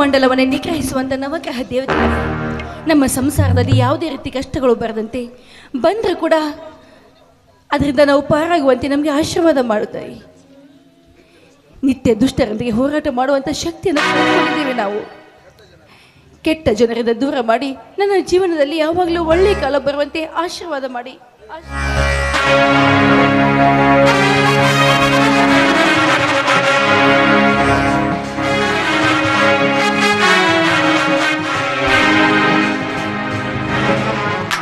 ಭೂಮಂಡಲವನ್ನು ನಿಗ್ರಹಿಸುವಂಥ ನವಗ್ರಹ ದೇವತೆಗಳು ನಮ್ಮ ಸಂಸಾರದಲ್ಲಿ ಯಾವುದೇ ರೀತಿ ಕಷ್ಟಗಳು ಬರದಂತೆ ಬಂದರೂ ಕೂಡ ಅದರಿಂದ ನಾವು ಪಾರಾಗುವಂತೆ ನಮಗೆ ಆಶೀರ್ವಾದ ಮಾಡುತ್ತಾರೆ. ನಿತ್ಯ ದುಷ್ಟರೊಂದಿಗೆ ಹೋರಾಟ ಮಾಡುವಂಥ ಶಕ್ತಿಯನ್ನು ಪಡೆದುಕೊಂಡಿದ್ದೇವೆ ನಾವು. ಕೆಟ್ಟ ಜನರಿಂದ ದೂರ ಮಾಡಿ ನನ್ನ ಜೀವನದಲ್ಲಿ ಯಾವಾಗಲೂ ಒಳ್ಳೆಯ ಕಾಲ ಬರುವಂತೆ ಆಶೀರ್ವಾದ ಮಾಡಿ.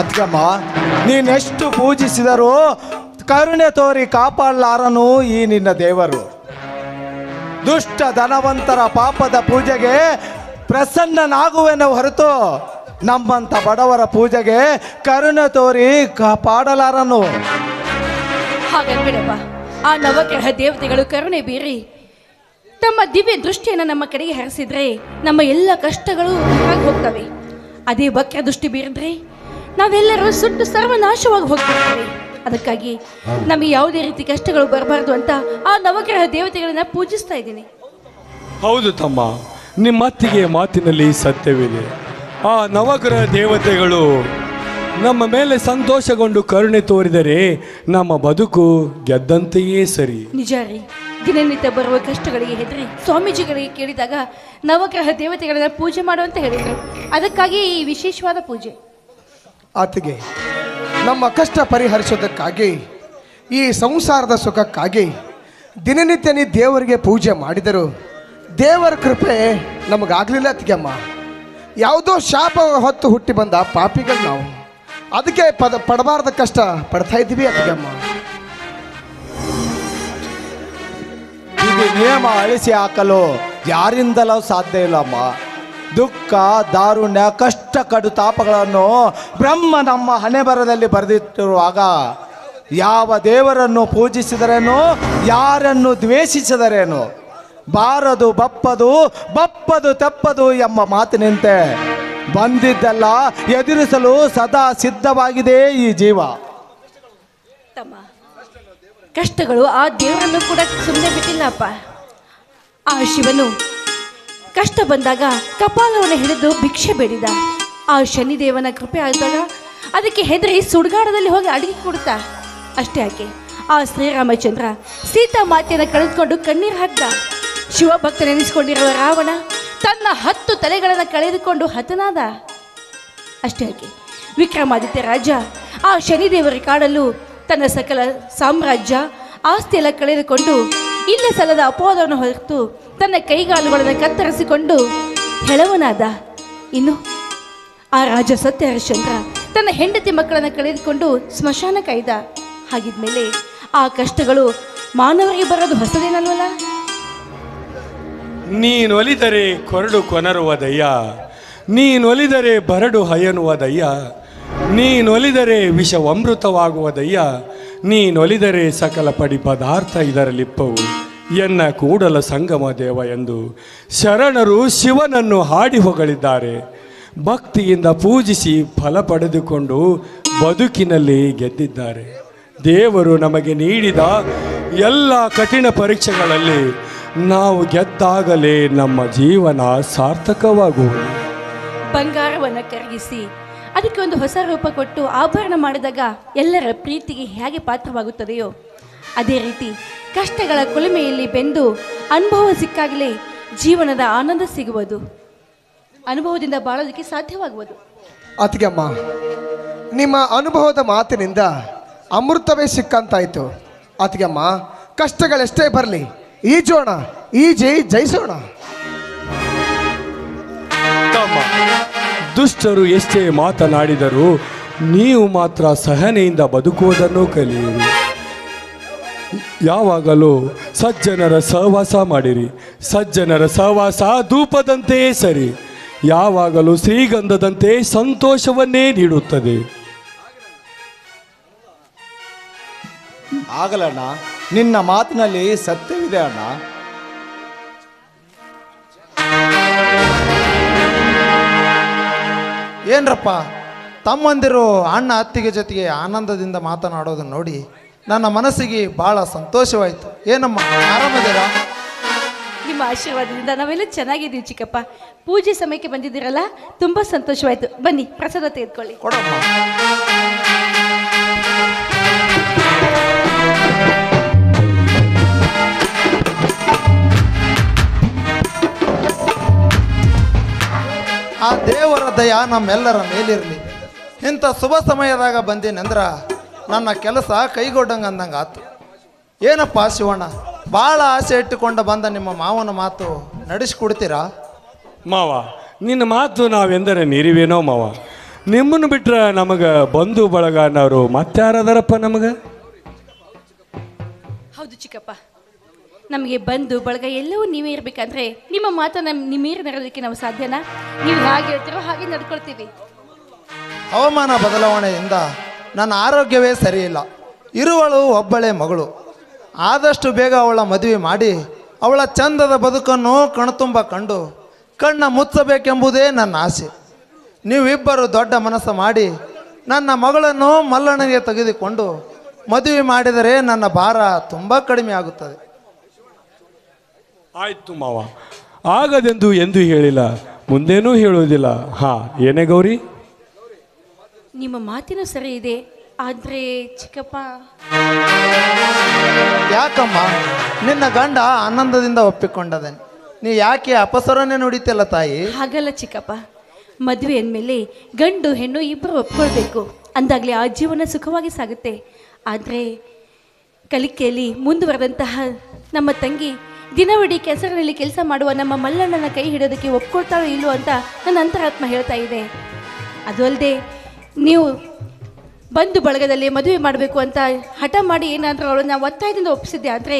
ಅದ್ಕಮ್ಮ ನೀನೆಷ್ಟು ಪೂಜಿಸಿದರೂ ಕರುಣೆ ತೋರಿ ಕಾಪಾಡಲಾರನು ಈ ನಿನ್ನ ದೇವರು. ದುಷ್ಟ ಧನವಂತರ ಪಾಪದ ಪೂಜೆಗೆ ಪ್ರಸನ್ನನಾಗುವೆನ ಹೊರತು ನಮ್ಮಂಥ ಬಡವರ ಪೂಜೆಗೆ ಕರುಣೆ ತೋರಿ ಕಾಪಾಡಲಾರನು. ಹಾಗನ್ಬೇಡಪ್ಪ, ಆ ನವಗ್ರಹ ದೇವತೆಗಳು ಕರುಣೆ ಬೀರಿ ತಮ್ಮ ದಿವ್ಯ ದೃಷ್ಟಿಯನ್ನು ನಮ್ಮ ಕಡೆಗೆ ಹರಿಸಿದ್ರೆ ನಮ್ಮ ಎಲ್ಲ ಕಷ್ಟಗಳು ಹೊರಗೆ ಹೋಗ್ತವೆ. ಅದೇ ವಕ್ರ ದೃಷ್ಟಿ ಬೀರಿದ್ರೆ ನಾವೆಲ್ಲರೂ ಸುಟ್ಟು ಸರ್ವನಾಶವಾಗಿ ಹೋಗ್ತಿರ್ತೇವೆ. ಅದಕ್ಕಾಗಿ ನಮಗೆ ಯಾವುದೇ ರೀತಿ ಕಷ್ಟಗಳು ಬರಬಾರ್ದು ಅಂತ ಆ ನವಗ್ರಹ ದೇವತೆಗಳನ್ನ ಪೂಜಿಸ್ತಾ ಇದ್ದೀನಿ. ಹೌದು ತಮ್ಮ, ನಿಮ್ಮತ್ತಿಗೆ ಮಾತಿನಲ್ಲಿ ಸತ್ಯವಿದೆ. ಆ ನವಗ್ರಹ ದೇವತೆಗಳು ನಮ್ಮ ಮೇಲೆ ಸಂತೋಷಗೊಂಡು ಕರುಣೆ ತೋರಿದರೆ ನಮ್ಮ ಬದುಕು ಗೆದ್ದಂತೆಯೇ ಸರಿ. ನಿಜ ರೀ. ದಿನನಿತ್ಯ ಬರುವ ಕಷ್ಟಗಳಿಗೆ ಹೆದರಿ ಸ್ವಾಮೀಜಿಗಳಿಗೆ ಕೇಳಿದಾಗ ನವಗ್ರಹ ದೇವತೆಗಳನ್ನ ಪೂಜೆ ಮಾಡುವಂತ ಹೇಳಿದರು. ಅದಕ್ಕಾಗಿ ಈ ವಿಶೇಷವಾದ ಪೂಜೆ. ಆತಗೆ ನಮ್ಮ ಕಷ್ಟ ಪರಿಹರಿಸೋದಕ್ಕಾಗಿ, ಈ ಸಂಸಾರದ ಸುಖಕ್ಕಾಗಿ ದಿನನಿತ್ಯ ನೀ ದೇವರಿಗೆ ಪೂಜೆ ಮಾಡಿದರು. ದೇವರ ಕೃಪೆ ನಮಗಾಗಲಿಲ್ಲ ಅತ್ತಿಗೆಮ್ಮ. ಯಾವುದೋ ಶಾಪ ಹೊತ್ತು ಹುಟ್ಟಿ ಬಂದ ಪಾಪಿಗಳು ನಾವು. ಅದಕ್ಕೆ ಪಡಬಾರ್ದ ಕಷ್ಟ ಪಡ್ತಾ ಇದ್ದೀವಿ ಅತ್ತಿಗೆಮ್ಮ. ಇದು ನಿಯಮ ಅಳಿಸಿ ಹಾಕಲು ಯಾರಿಂದಲೂ ಸಾಧ್ಯ ಇಲ್ಲಮ್ಮ. ದುಃಖ, ದಾರುಣ್ಯ, ಕಷ್ಟ, ಕಡು ತಾಪಗಳನ್ನು ಬ್ರಹ್ಮ ನಮ್ಮ ಹಣೆಬರದಲ್ಲಿ ಬರೆದಿಟ್ಟಿರುವಾಗ ಯಾವ ದೇವರನ್ನು ಪೂಜಿಸಿದರೇನೋ, ಯಾರನ್ನು ದ್ವೇಷಿಸಿದರೇನೋ ಬಾರದು ಬಪ್ಪದು, ಬಪ್ಪದು ತೆಪ್ಪದು ಎಂಬ ಮಾತಿನಂತೆ ಬಂದಿದ್ದೆಲ್ಲ ಎದುರಿಸಲು ಸದಾ ಸಿದ್ಧವಾಗಿದೆ ಈ ಜೀವ. ತಮ್ಮ, ಕಷ್ಟಗಳು ಆ ದೇವರನ್ನು ಕೂಡ ಸುಮ್ಮನೆ ಬಿಟ್ಟಿಲ್ಲಪ್ಪ. ಆ ಶಿವನು ಕಷ್ಟ ಬಂದಾಗ ಕಪಾಲವನ್ನು ಹಿಡಿದು ಭಿಕ್ಷೆ ಬೇಡಿದ. ಆ ಶನಿದೇವನ ಕೃಪೆ ಆದಾಗ ಅದಕ್ಕೆ ಹೆದರಿ ಸುಡುಗಾಡದಲ್ಲಿ ಹೋಗಿ ಅಡಿಗೆ ಕೊಡ್ತಾ. ಅಷ್ಟೇ ಯಾಕೆ, ಆ ಶ್ರೀರಾಮಚಂದ್ರ ಸೀತಾ ಮಾತೆಯನ್ನು ಕಳೆದುಕೊಂಡು ಕಣ್ಣೀರು ಹಾಕ್ದ. ಶಿವಭಕ್ತ ನೆನೆಸಿಕೊಂಡಿರುವ ರಾವಣ ತನ್ನ 10 ತಲೆಗಳನ್ನು ಕಳೆದುಕೊಂಡು ಹತನಾದ. ಅಷ್ಟೇ ಯಾಕೆ, ವಿಕ್ರಮಾದಿತ್ಯ ರಾಜ ಆ ಶನಿದೇವರ ಕಾಡಲು ತನ್ನ ಸಕಲ ಸಾಮ್ರಾಜ್ಯ ಆಸ್ತಿ ಎಲ್ಲ ಕಳೆದುಕೊಂಡು ಇಲ್ಲ ಸಲ್ಲದ ಅಪವಾದವನ್ನು ಹೊರತು ತನ್ನ ಕೈಗಾಲುಗಳನ್ನು ಕತ್ತರಿಸಿಕೊಂಡು ಹೆಳವನಾದ. ಇನ್ನು ಆ ರಾಜ ಸತ್ಯ ಹರಿಶ್ಚಂದ್ರ ತನ್ನ ಹೆಂಡತಿ ಮಕ್ಕಳನ್ನು ಕಳೆದುಕೊಂಡು ಸ್ಮಶಾನ ಕಾಯ್ದ. ಹಾಗಿದ್ಮೇಲೆ ಆ ಕಷ್ಟಗಳು ಮಾನವರಿಗೆ ಬರೋದು ಹೊಸದೇನಲ್ವಲ್ಲ. ನೀನೊಲಿದರೆ ಕೊರಡು ಕೊನರುವುದಯ್ಯ, ನೀನೊಲಿದರೆ ಬರಡು ಹಯನುವುದಯ್ಯ, ನೀನೊಲಿದರೆ ವಿಷವಮೃತವಾಗುವುದಯ್ಯ, ನೀನೊಲಿದರೆ ಸಕಲ ಪಡಿ ಪದಾರ್ಥ ಇದರಲ್ಲಿಪ್ಪವು ಎನ್ನ ಕೂಡಲ ಸಂಗಮ ದೇವ ಎಂದು ಶರಣರು ಶಿವನನ್ನು ಹಾಡಿ ಹೊಗಳಿದ್ದಾರೆ. ಭಕ್ತಿಯಿಂದ ಪೂಜಿಸಿ ಫಲ ಪಡೆದುಕೊಂಡು ಬದುಕಿನಲ್ಲಿ ಗೆದ್ದಿದ್ದಾರೆ. ದೇವರು ನಮಗೆ ನೀಡಿದ ಎಲ್ಲ ಕಠಿಣ ಪರೀಕ್ಷೆಗಳಲ್ಲಿ ನಾವು ಗೆದ್ದಾಗಲೇ ನಮ್ಮ ಜೀವನ ಸಾರ್ಥಕವಾಗುವುದು. ಬಂಗಾರವನ್ನು ಕರಗಿಸಿ ಅದಕ್ಕೆ ಒಂದು ಹೊಸ ರೂಪ ಕೊಟ್ಟು ಆಭರಣ ಮಾಡಿದಾಗ ಎಲ್ಲರ ಪ್ರೀತಿಗೆ ಹೇಗೆ ಪಾತ್ರವಾಗುತ್ತದೆಯೋ ಅದೇ ರೀತಿ ಕಷ್ಟಗಳ ಕುಲುಮೆಯಲ್ಲಿ ಬೆಂದು ಅನುಭವ ಸಿಕ್ಕಾಗಲೇ ಜೀವನದ ಆನಂದ ಸಿಗುವುದು, ಅನುಭವದಿಂದ ಬಾಳೋದಕ್ಕೆ ಸಾಧ್ಯವಾಗುವುದು. ಅತ್ತಿಗೆಮ್ಮ, ನಿಮ್ಮ ಅನುಭವದ ಮಾತಿನಿಂದ ಅಮೃತವೇ ಸಿಕ್ಕಂತಾಯ್ತು. ಅತ್ತಿಗೆಮ್ಮ, ಕಷ್ಟಗಳೆಷ್ಟೇ ಬರಲಿ ಈಜೋಣ, ಈಜಿ ಜಯಿಸೋಣ. ತಮ್ಮ, ದುಷ್ಟರು ಎಷ್ಟೇ ಮಾತನಾಡಿದರೂ ನೀವು ಮಾತ್ರ ಸಹನೆಯಿಂದ ಬದುಕುವುದನ್ನು ಕಲಿಯಿರಿ. ಯಾವಾಗಲೂ ಸಜ್ಜನರ ಸಹವಾಸ ಮಾಡಿರಿ. ಸಜ್ಜನರ ಸಹವಾಸ ಧೂಪದಂತೆಯೇ ಸರಿ, ಯಾವಾಗಲೂ ಶ್ರೀಗಂಧದಂತೆ ಸಂತೋಷವನ್ನೇ ನೀಡುತ್ತದೆ. ಆಗಲಣ್ಣ, ನಿನ್ನ ಮಾತಿನಲ್ಲಿ ಸತ್ಯವಿದೆ ಅಣ್ಣ. ಏನ್ರಪ್ಪ, ತಮ್ಮಂದಿರು ಅಣ್ಣ ಅತ್ತಿಗೆ ಜೊತೆಗೆ ಆನಂದದಿಂದ ಮಾತನಾಡೋದನ್ನು ನೋಡಿ ನನ್ನ ಮನಸ್ಸಿಗೆ ಭಾಳ ಸಂತೋಷವಾಯಿತು. ಏನಮ್ಮ, ಆರಾಮದಿರಾ? ನಿಮ್ಮ ಆಶೀರ್ವಾದದಿಂದ ನಾವೆಲ್ಲ ಚೆನ್ನಾಗಿದ್ದೀವಿ ಚಿಕ್ಕಪ್ಪ. ಪೂಜೆ ಸಮಯಕ್ಕೆ ಬಂದಿದ್ದೀರಲ್ಲ, ತುಂಬ ಸಂತೋಷವಾಯಿತು. ಬನ್ನಿ, ಪ್ರಸಾದ ತೆಗೆದುಕೊಳ್ಳಿ. ಕೊಡಮ್ಮ. ಆ ದೇವರ ದಯ ನಮ್ಮೆಲ್ಲರ ಮೇಲಿರಲಿ. ಇಂಥ ಶುಭ ಸಮಯದಾಗ ಬಂದೀನಂದ್ರ ನನ್ನ ಕೆಲಸ ಕೈಗೊಡ್ಡಂಗೆ ಅಂದಂಗೆ ಆತು. ಏನಪ್ಪ ಶಿವಣ್ಣ, ಭಾಳ ಆಸೆ ಇಟ್ಟುಕೊಂಡು ಬಂದ ನಿಮ್ಮ ಮಾವನ ಮಾತು ನಡೆಸಿಕೊಡ್ತೀರಾ? ಮಾವ, ನಿನ್ನ ಮಾತು ನಾವೆಂದರೆ ನೀರಿವೇನೋ ಮಾವ. ನಿಮ್ಮನ್ನು ಬಿಟ್ರೆ ನಮಗೆ ಬಂಧು ಬಳಗ ಅನ್ನೋರು ಮತ್ತಾರದಾರಪ್ಪ ನಮಗೆ? ಹೌದು ಚಿಕ್ಕಪ್ಪ, ನಮಗೆ ಬಂದು ಬಳಗ ಎಲ್ಲವೂ ನೀವೇ ಇರಬೇಕಂದ್ರೆ ನಿಮ್ಮ ಮಾತನ್ನು ನಿಮ್ಮೀರಿ ನಡೆಯೋದಕ್ಕೆ ನಾವು ಸಾಧ್ಯನಾ? ನೀವು ಹಾಗೆ ಹೇಳ್ತೀರೋ ಹಾಗೆ ನಡ್ಕೊಳ್ತೀವಿ. ಹವಾಮಾನ ಬದಲಾವಣೆಯಿಂದ ನನ್ನ ಆರೋಗ್ಯವೇ ಸರಿಯಿಲ್ಲ. ಇರುವಳು ಒಬ್ಬಳೇ ಮಗಳು. ಆದಷ್ಟು ಬೇಗ ಅವಳ ಮದುವೆ ಮಾಡಿ ಅವಳ ಚಂದದ ಬದುಕನ್ನು ಕಣ್ತುಂಬ ಕಂಡು ಕಣ್ಣ ಮುಚ್ಚಬೇಕೆಂಬುದೇ ನನ್ನ ಆಸೆ. ನೀವಿಬ್ಬರು ದೊಡ್ಡ ಮನಸ್ಸು ಮಾಡಿ ನನ್ನ ಮಗಳನ್ನು ಮಲ್ಲಣ್ಣನಿಗೆ ತೆಗೆದುಕೊಂಡು ಮದುವೆ ಮಾಡಿದರೆ ನನ್ನ ಭಾರ ತುಂಬ ಕಡಿಮೆ ಆಗುತ್ತದೆ. ಆಯ್ತು ಮಾವ, ಆಗದೆಂದು ಎಂದೂ ಹೇಳಿಲ್ಲ, ಮುಂದೇನೂ ಹೇಳುವುದಿಲ್ಲ. ಹಾ, ಏನೇ ಗೌರಿ? ನಿಮ್ಮ ಮಾತಿನೂ ಸರಿ ಇದೆ, ಆದರೆ ಚಿಕ್ಕಪ್ಪ. ಯಾಕಮ್ಮ, ನಿನ್ನ ಗಂಡ ಆನಂದದಿಂದ ಒಪ್ಪಿಕೊಂಡದನೆ, ನೀ ಯಾಕೆ ಅಪಸರನೆ ನುಡಿತಿಲ್ಲ ತಾಯಿ? ಹಾಗಲ್ಲ ಚಿಕ್ಕಪ್ಪ, ಮದುವೆ ಅಂದಮೇಲೆ ಗಂಡು ಹೆಣ್ಣು ಇಬ್ಬರು ಒಪ್ಕೊಳ್ಬೇಕು, ಅಂದಾಗಲೇ ಆ ಜೀವನ ಸುಖವಾಗಿ ಸಾಗುತ್ತೆ. ಆದರೆ ಕಲಿಕೆಯಲ್ಲಿ ಮುಂದುವರೆದಂತಹ ನಮ್ಮ ತಂಗಿ ದಿನವಿಡೀ ಕೆಸರಿನಲ್ಲಿ ಕೆಲಸ ಮಾಡುವ ನಮ್ಮ ಮಲ್ಲಣ್ಣನ ಕೈ ಹಿಡೋದಕ್ಕೆ ಒಪ್ಕೊಳ್ತಾಳೋ ಇಲ್ಲೋ ಅಂತ ನನ್ನ ಅಂತರಾತ್ಮ ಹೇಳ್ತಾ ಇದೆ. ಅದು ಅಲ್ಲದೆ ನೀವು ಬಂಧು ಬಳಗದಲ್ಲಿ ಮದುವೆ ಮಾಡಬೇಕು ಅಂತ ಹಠ ಮಾಡಿ ಏನಾದರೂ ಅವಳನ್ನ ಒತ್ತಾಯದಿಂದ ಒಪ್ಪಿಸಿದ್ದೆ ಆದರೆ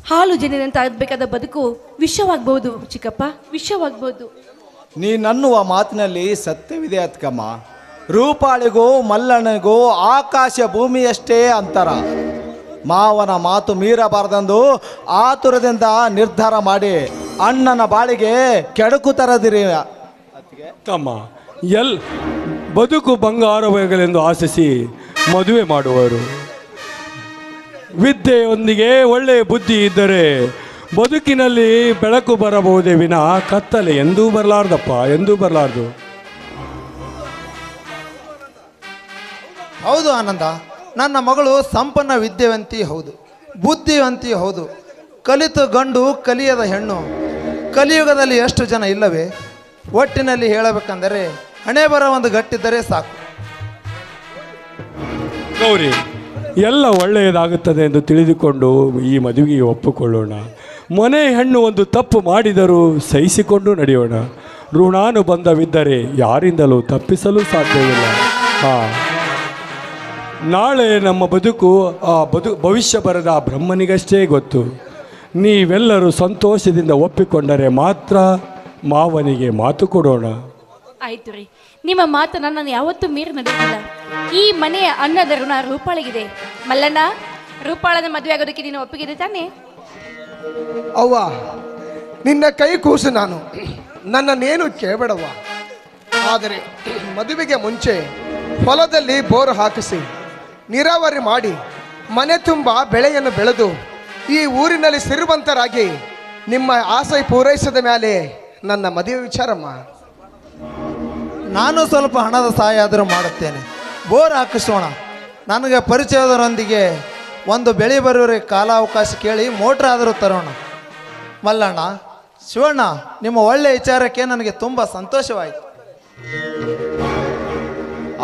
ಹಾಲು ಜನಿನಂತ ಆಗಬೇಕಾದ ಬದುಕು ವಿಷವಾಗ್ಬೋದು ಚಿಕ್ಕಪ್ಪ, ವಿಷವಾಗ್ಬೋದು. ನೀನನ್ನುವ ಮಾತಿನಲ್ಲಿ ಸತ್ಯವಿದೆ ಅತ್ಕಮ್ಮ. ರೂಪಾಳಿಗೂ ಮಲ್ಲಣ್ಣನಿಗೂ ಆಕಾಶ ಭೂಮಿಯಷ್ಟೇ ಅಂತರ. ಮಾವನ ಮಾತು ಮೀರಬಾರ್ದೆಂದು ಆತುರದಿಂದ ನಿರ್ಧಾರ ಮಾಡಿ ಅಣ್ಣನ ಬಾಳಿಗೆ ಕೆಡುಕು ತರದಿರಿ. ತಮ್ಮ, ಬದುಕು ಬಂಗಾರವಾಗಲೆಂದು ಆಶಿಸಿ ಮದುವೆ ಮಾಡುವರು. ವಿದ್ಯೆಯೊಂದಿಗೆ ಒಳ್ಳೆಯ ಬುದ್ಧಿ ಇದ್ದರೆ ಬದುಕಿನಲ್ಲಿ ಬೆಳಕು ಬರಬಹುದೇ ವಿನ ಕತ್ತಲೆ ಎಂದೂ ಬರಲಾರ್ದಪ್ಪ, ಎಂದೂ ಬರಲಾರ್ದು. ಹೌದು ಆನಂದ, ನನ್ನ ಮಗಳು ಸಂಪನ್ನ ವಿದ್ಯಾವಂತಿ ಹೌದು, ಬುದ್ಧಿವಂತಿ ಹೌದು. ಕಲಿತು ಗಂಡು ಕಲಿಯದ ಹೆಣ್ಣು ಕಲಿಯುಗದಲ್ಲಿ ಎಷ್ಟು ಜನ ಇಲ್ಲವೇ? ಒಟ್ಟಿನಲ್ಲಿ ಹೇಳಬೇಕಂದರೆ ಹಣೆ ಬರ ಒಂದು ಗಟ್ಟಿದ್ದರೆ ಸಾಕು. ಗೌರಿ, ಎಲ್ಲ ಒಳ್ಳೆಯದಾಗುತ್ತದೆ ಎಂದು ತಿಳಿದುಕೊಂಡು ಈ ಮದುವೆಗೆ ಒಪ್ಪಿಕೊಳ್ಳೋಣ. ಮನೆ ಹೆಣ್ಣು ಒಂದು ತಪ್ಪು ಮಾಡಿದರೂ ಸಹಿಸಿಕೊಂಡು ನಡೆಯೋಣ. ಋಣಾನುಬಂಧವಿದ್ದರೆ ಯಾರಿಂದಲೂ ತಪ್ಪಿಸಲು ಸಾಧ್ಯವಿಲ್ಲ. ನಾಳೆ ನಮ್ಮ ಬದುಕು ಭವಿಷ್ಯ ಬರದ ಆ ಬ್ರಹ್ಮನಿಗಷ್ಟೇ ಗೊತ್ತು. ನೀವೆಲ್ಲರೂ ಸಂತೋಷದಿಂದ ಒಪ್ಪಿಕೊಂಡರೆ ಮಾತ್ರ ಮಾವನಿಗೆ ಮಾತು ಕೊಡೋಣ. ಆಯ್ತು ರೀ, ನಿಮ್ಮ ಮಾತನ್ನು ನಾನು ಯಾವತ್ತೂ ಮೀರಿ ನಡೆಯುತ್ತಿಲ್ಲ. ಈ ಮನೆಯ ಅನ್ನದ ಋಣ ರೂಪಾಳಿಗಿದೆ. ಮಲ್ಲಣ್ಣ, ರೂಪಾಳನ ಮದುವೆ ಆಗೋದಕ್ಕೆ ನೀನು ಒಪ್ಪಿಗೆ ತಾನೆ? ಅವ್ವ, ನಿನ್ನ ಕೈ ಕೂಸು ನಾನು, ನನ್ನನ್ನೇನು ಕೇಳಬೇಡವ್ವ. ಆದರೆ ಮದುವೆಗೆ ಮುಂಚೆ ಹೊಲದಲ್ಲಿ ಬೋರು ಹಾಕಿಸಿ ನೀರಾವರಿ ಮಾಡಿ ಮನೆ ತುಂಬ ಬೆಳೆಯನ್ನು ಬೆಳೆದು ಈ ಊರಿನಲ್ಲಿ ಸಿರಿವಂತರಾಗಿ ನಿಮ್ಮ ಆಸೆ ಪೂರೈಸಿದ ಮೇಲೆ ನನ್ನ ಮದುವೆ ವಿಚಾರಮ್ಮ. ನಾನು ಸ್ವಲ್ಪ ಹಣದ ಸಹಾಯ ಆದರೂ ಮಾಡುತ್ತೇನೆ. ಬೋರ್ ಹಾಕಿಸೋಣ. ನನಗೆ ಪರಿಚಯದವರೊಂದಿಗೆ ಒಂದು ಬೆಳೆ ಬರೋರಿಗೆ ಕಾಲಾವಕಾಶ ಕೇಳಿ ಮೋಟ್ರ್ ಆದರೂ ತರೋಣ. ಮಲ್ಲಣ್ಣ, ಶಿವಣ್ಣ, ನಿಮ್ಮ ಒಳ್ಳೆಯ ವಿಚಾರಕ್ಕೆ ನನಗೆ ತುಂಬ ಸಂತೋಷವಾಯಿತು.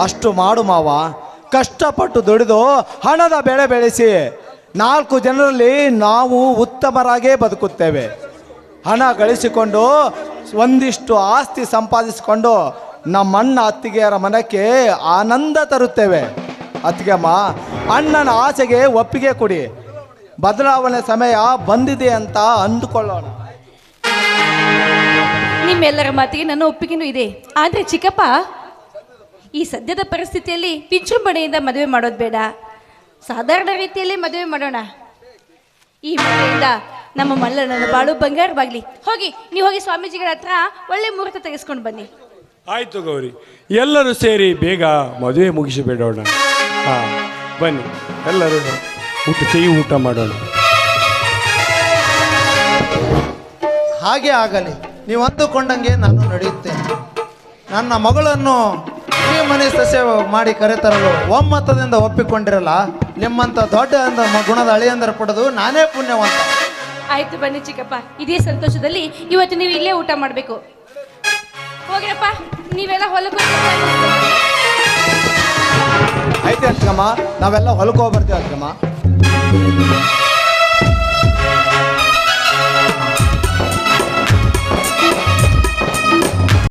ಅಷ್ಟು ಮಾಡು ಮಾವ. ಕಷ್ಟಪಟ್ಟು ದುಡಿದು ಹಣದ ಬೆಳೆ ಬೆಳೆಸಿ 4 ಜನರಲ್ಲಿ ನಾವು ಉತ್ತಮರಾಗೇ ಬದುಕುತ್ತೇವೆ. ಹಣ ಗಳಿಸಿಕೊಂಡು ಒಂದಿಷ್ಟು ಆಸ್ತಿ ಸಂಪಾದಿಸಿಕೊಂಡು ನಮ್ಮಣ್ಣ ಅತ್ತಿಗೆಯರ ಮನಕ್ಕೆ ಆನಂದ ತರುತ್ತೇವೆ. ಅತ್ತಿಗೆಮ್ಮ, ಅಣ್ಣನ ಆಸೆಗೆ ಒಪ್ಪಿಗೆ ಕೊಡಿ. ಬದಲಾವಣೆ ಸಮಯ ಬಂದಿದೆ ಅಂತ ಅಂದುಕೊಳ್ಳೋಣ. ನಿಮ್ಮೆಲ್ಲರ ಮಾತಿಗೆ ನನ್ನ ಒಪ್ಪಿಗೆನೂ ಇದೆ. ಆದರೆ ಚಿಕ್ಕಪ್ಪ, ಈ ಸದ್ಯದ ಪರಿಸ್ಥಿತಿಯಲ್ಲಿ ವಿಜೃಂಭಣೆಯಿಂದ ಮದುವೆ ಮಾಡೋದು ಬೇಡ, ಸಾಧಾರಣ ರೀತಿಯಲ್ಲಿ ಮದುವೆ ಮಾಡೋಣ. ಈ ಮದುವೆಯಿಂದ ನಮ್ಮ ಮಲ್ಲಣ್ಣನ ಬಾಳು ಬಂಗಾರವಾಗಲಿ. ನೀವು ಹೋಗಿ ಸ್ವಾಮೀಜಿಗಳ ಹತ್ರ ಒಳ್ಳೆ ಮುಹೂರ್ತ ತೆಗೆಸ್ಕೊಂಡು ಬನ್ನಿ. ಆಯಿತು ಗೌರಿ, ಎಲ್ಲರೂ ಸೇರಿ ಬೇಗ ಮದುವೆ ಮುಗಿಸಿಬಿಡೋಣ. ಹಾಂ, ಬನ್ನಿ ಎಲ್ಲರೂ ಸಿಹಿ ಊಟ ಮಾಡೋಣ. ಹಾಗೆ ಆಗಲಿ. ನೀವು ಅಂದುಕೊಂಡಂಗೆ ನಾನು ನಡೆಯುತ್ತೇನೆ. ನನ್ನ ಮಗಳನ್ನು ಈ ಮನೆ ಸಸ್ಯ ಮಾಡಿ ಕರೆತರಲು ಒಮ್ಮತದಿಂದ ಒಪ್ಪಿಕೊಂಡಿರಲ್ಲ. ನಿಮ್ಮಂಥ ದೊಡ್ಡ ಗುಣದ ಅಳಿಯಂದರ ಪಡೆದು ನಾನೇ ಪುಣ್ಯವಂತ. ಆಯ್ತು ಬನ್ನಿ ಚಿಕ್ಕಪ್ಪ, ಇದೇ ಸಂತೋಷದಲ್ಲಿ ಇವತ್ತು ನೀವು ಇಲ್ಲೇ ಊಟ ಮಾಡಬೇಕು. ಹೋಗ್ರಪ್ಪ, ನೀವೆಲ್ಲ ಹೊಲಕ್ಕೆ ಆಯ್ತು ಅತ್ಕಮ್ಮ, ನಾವೆಲ್ಲ ಹೊಲಕ್ಕೆ ಹೋಗಿ ಬರ್ತೀವಿ ಅತ್ಕಮ್ಮ.